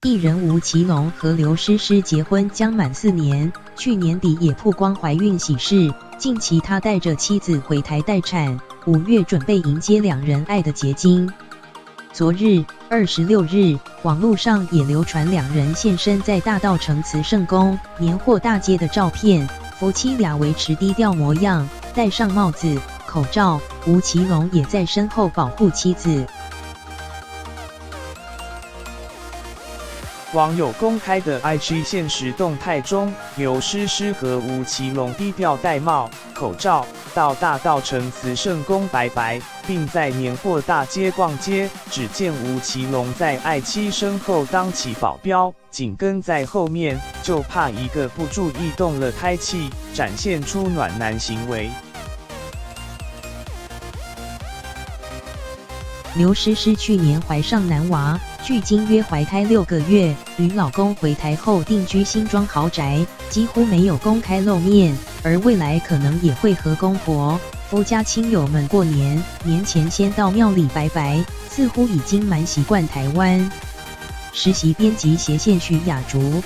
艺人吴奇隆和刘诗诗结婚将满4年，去年底也曝光怀孕喜事。近期他带着妻子回台待产，5月准备迎接两人爱的结晶。昨日26日，网络上也流传两人现身在大稻埕慈圣宫年货大街的照片，夫妻俩维持低调模样，戴上帽子、口罩，吴奇隆也在身后保护妻子。网友公开的 IG 限时动态中，刘诗诗和吴奇隆低调戴帽、口罩，到大稻埕慈圣宫拜拜，并在年货大街逛街。只见吴奇隆在爱妻身后当起保镖，紧跟在后面，就怕一个不注意动了胎气，展现出暖男行为。刘诗诗去年怀上男娃，距今约怀胎6个月，与老公回台后定居新庄豪宅，几乎没有公开露面，而未来可能也会和公婆、夫家亲友们过年。年前先到庙里拜拜，似乎已经蛮习惯台湾。实习编辑斜线徐雅竹。